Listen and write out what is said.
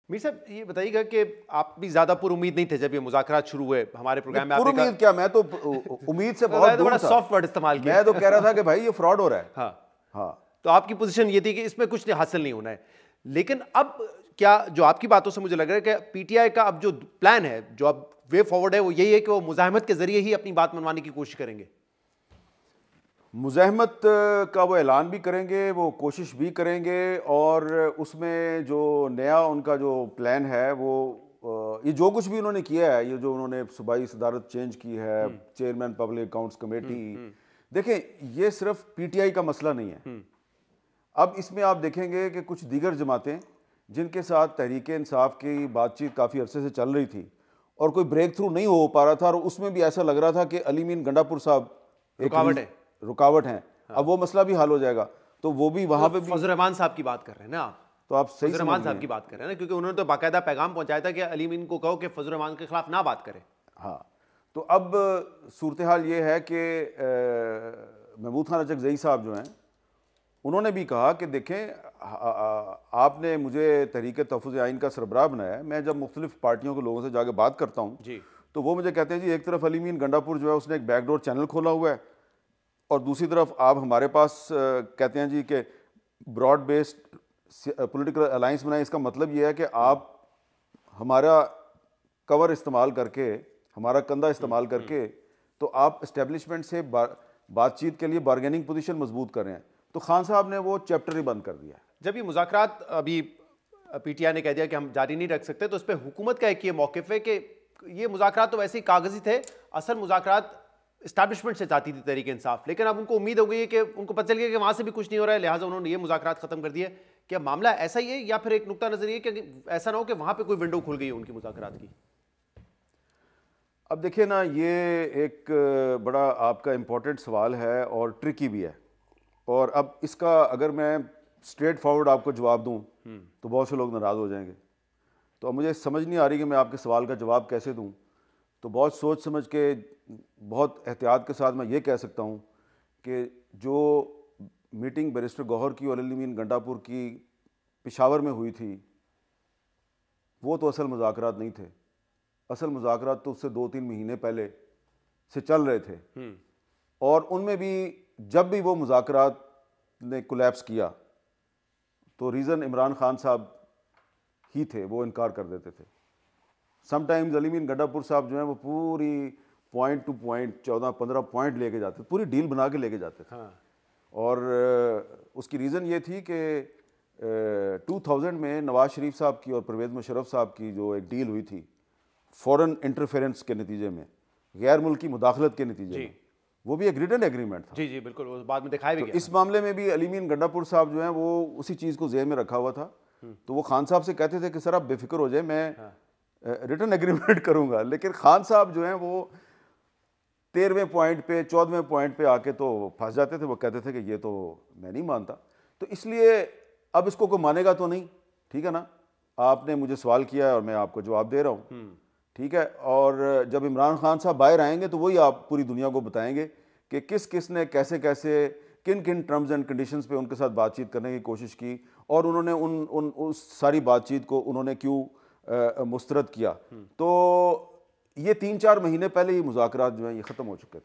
मीर साहब ये बताइएगा कि आप भी ज्यादा पुरुमीद नहीं थे जब ये मुज़ाकरात शुरू हुए हमारे प्रोग्राम में। पुरुमीद क्या, मैं तो उम्मीद से बहुत दूर था। सॉफ्ट वर्ड इस्तेमाल किया। मैं तो कह रहा था कि भाई ये फ्रॉड हो रहा है। हाँ, तो आपकी पोजीशन ये थी कि इसमें कुछ हासिल नहीं होना है, लेकिन अब क्या जो आपकी बातों से मुझे लग रहा है कि पीटीआई का अब जो प्लान है, जो अब वे फॉरवर्ड है, वो यही है कि वो मुज़ाहमत के जरिए ही अपनी बात मनवाने की कोशिश करेंगे। मुज़ाहमत का वो ऐलान भी करेंगे, वो कोशिश भी करेंगे, और उसमें जो नया उनका जो प्लान है वो ये जो कुछ भी उन्होंने किया है, ये जो उन्होंने सूबाई सदारत चेंज की है, चेयरमैन पब्लिक अकाउंट्स कमेटी, देखें ये सिर्फ पीटीआई का मसला नहीं है। अब इसमें आप देखेंगे कि कुछ दीगर जमातें जिनके साथ तहरीक इंसाफ की बातचीत काफ़ी अरसे से चल रही थी और कोई ब्रेक थ्रू नहीं हो पा रहा था, और उसमें भी ऐसा लग रहा था कि अली मीन गंडापुर साहब रुकावट हैं। अब वो मसला भी हल हो जाएगा, तो वो भी वहाँ पे भी फजल रहमान साहब की बात कर रहे हैं ना आप, तो आप सही फजल रहमान साहब की बात कर रहे हैं ना, क्योंकि उन्होंने तो बाकायदा पैगाम पहुंचाया था कि अली मीन को कहो कि फजल रहमान के खिलाफ ना बात करें। हाँ, तो अब सूरत हाल ये है कि महमूद खान अचकज़ई साहब जो हैं उन्होंने भी कहा कि देखें आपने मुझे तहरीक तहफ़्फ़ुज़ आइन का सरबराह बनाया है, मैं जब मुख्तलिफ पार्टियों के लोगों से जाके बात करता हूँ तो वो मुझे कहते हैं जी एक तरफ अली मीन गंडापुर जो है उसने एक बैकडोर चैनल खोला हुआ है, और दूसरी तरफ आप हमारे पास कहते हैं जी कि ब्रॉड बेस्ड पॉलिटिकल अलाइंस बनाए। इसका मतलब ये है कि आप हमारा कवर इस्तेमाल करके, हमारा कंधा इस्तेमाल करके, तो आप इस्टेब्लिशमेंट से बातचीत के लिए बारगेनिंग पोजीशन मजबूत कर रहे हैं। तो खान साहब ने वो चैप्टर ही बंद कर दिया। जब ये मुज़ाकरात अभी पीटीआई ने कह दिया कि हम जारी नहीं रख सकते, तो इस पर हुकूमत का एक ये मौक़िफ़ है कि ये मुज़ाकरात तो वैसे ही कागज़ी थे, असल मुज़ाकरात इस्टेब्लिशमेंट से चाहती थी तहरीक इंसाफ, लेकिन अब उनको उम्मीद हो गई है कि उनको पता चल गया कि वहाँ से भी कुछ नहीं हो रहा है, लिहाजा उन्होंने ये मुज़ाकरात ख़त्म कर दिए। क्या मामला ऐसा ही है, या फिर एक नुक्ता नज़र ये कि ऐसा ना हो कि वहाँ पर कोई विंडो खुल गई है उनकी मुज़ाकरात की? अब देखिए ना, ये एक बड़ा आपका इम्पोर्टेंट सवाल है और ट्रिकी भी है, और अब इसका अगर मैं स्ट्रेट फॉरवर्ड आपको जवाब दूं तो बहुत से लोग नाराज़ हो जाएंगे। तो अब मुझे समझ नहीं आ रही कि मैं आपके सवाल का जवाब कैसे दूं, तो बहुत सोच समझ के, बहुत एहतियात के साथ मैं ये कह सकता हूं कि जो मीटिंग बैरिस्टर गौहर की और अली मीन गंडापुर की पेशावर में हुई थी, वो तो असल मुज़ाकरात नहीं थे। असल मुज़ाकरात तो उससे 2-3 महीने पहले से चल रहे थे, और उनमें भी जब भी वो मुज़ाकरात ने कोलैप्स किया तो रीज़न इमरान खान साहब ही थे, वो इनकार कर देते थे। समटाइम्स अली मीन गंडापुर साहब जो हैं वो पूरी पॉइंट टू पॉइंट 14-15 पॉइंट लेके जाते, पूरी डील बना के लेके जाते थे। और उसकी रीज़न ये थी कि 2000 में नवाज शरीफ साहब की और परवेज़ मुशर्रफ साहब की जो एक डील हुई थी फॉरेन इंटरफेरेंस के नतीजे में, गैर मुल्की मुदाखलत के नतीजे में, वो भी एक रिटन एग्रीमेंट था। जी बिल्कुल, वो बाद में दिखाया भी तो गया। इस मामले में भी अली मीन गंडापुर साहब जो हैं वो उसी चीज़ को ज़हन में रखा हुआ था। तो वो खान साहब से कहते थे कि सर आप बेफिक्र हो जाए, मैं रिटन एग्रीमेंट करूँगा, लेकिन खान साहब जो हैं वो 13वें पॉइंट पे, 14वें पॉइंट पे आके तो फंस जाते थे। वो कहते थे कि ये तो मैं नहीं मानता। तो इसलिए अब इसको कोई मानेगा तो नहीं, ठीक है ना, आपने मुझे सवाल किया और मैं आपको जवाब दे रहा हूँ, ठीक है। और जब इमरान खान साहब बाहर आएंगे तो वही आप पूरी दुनिया को बताएंगे कि किस किस ने कैसे कैसे, किन किन टर्म्स एंड कंडीशंस पे उनके साथ बातचीत करने की कोशिश की, और उन्होंने उस सारी बातचीत को उन्होंने क्यों मुस्तरद किया। तो ये 3-4 महीने पहले ही मुज़ाकरात जो हैं ये ख़त्म हो चुके थे।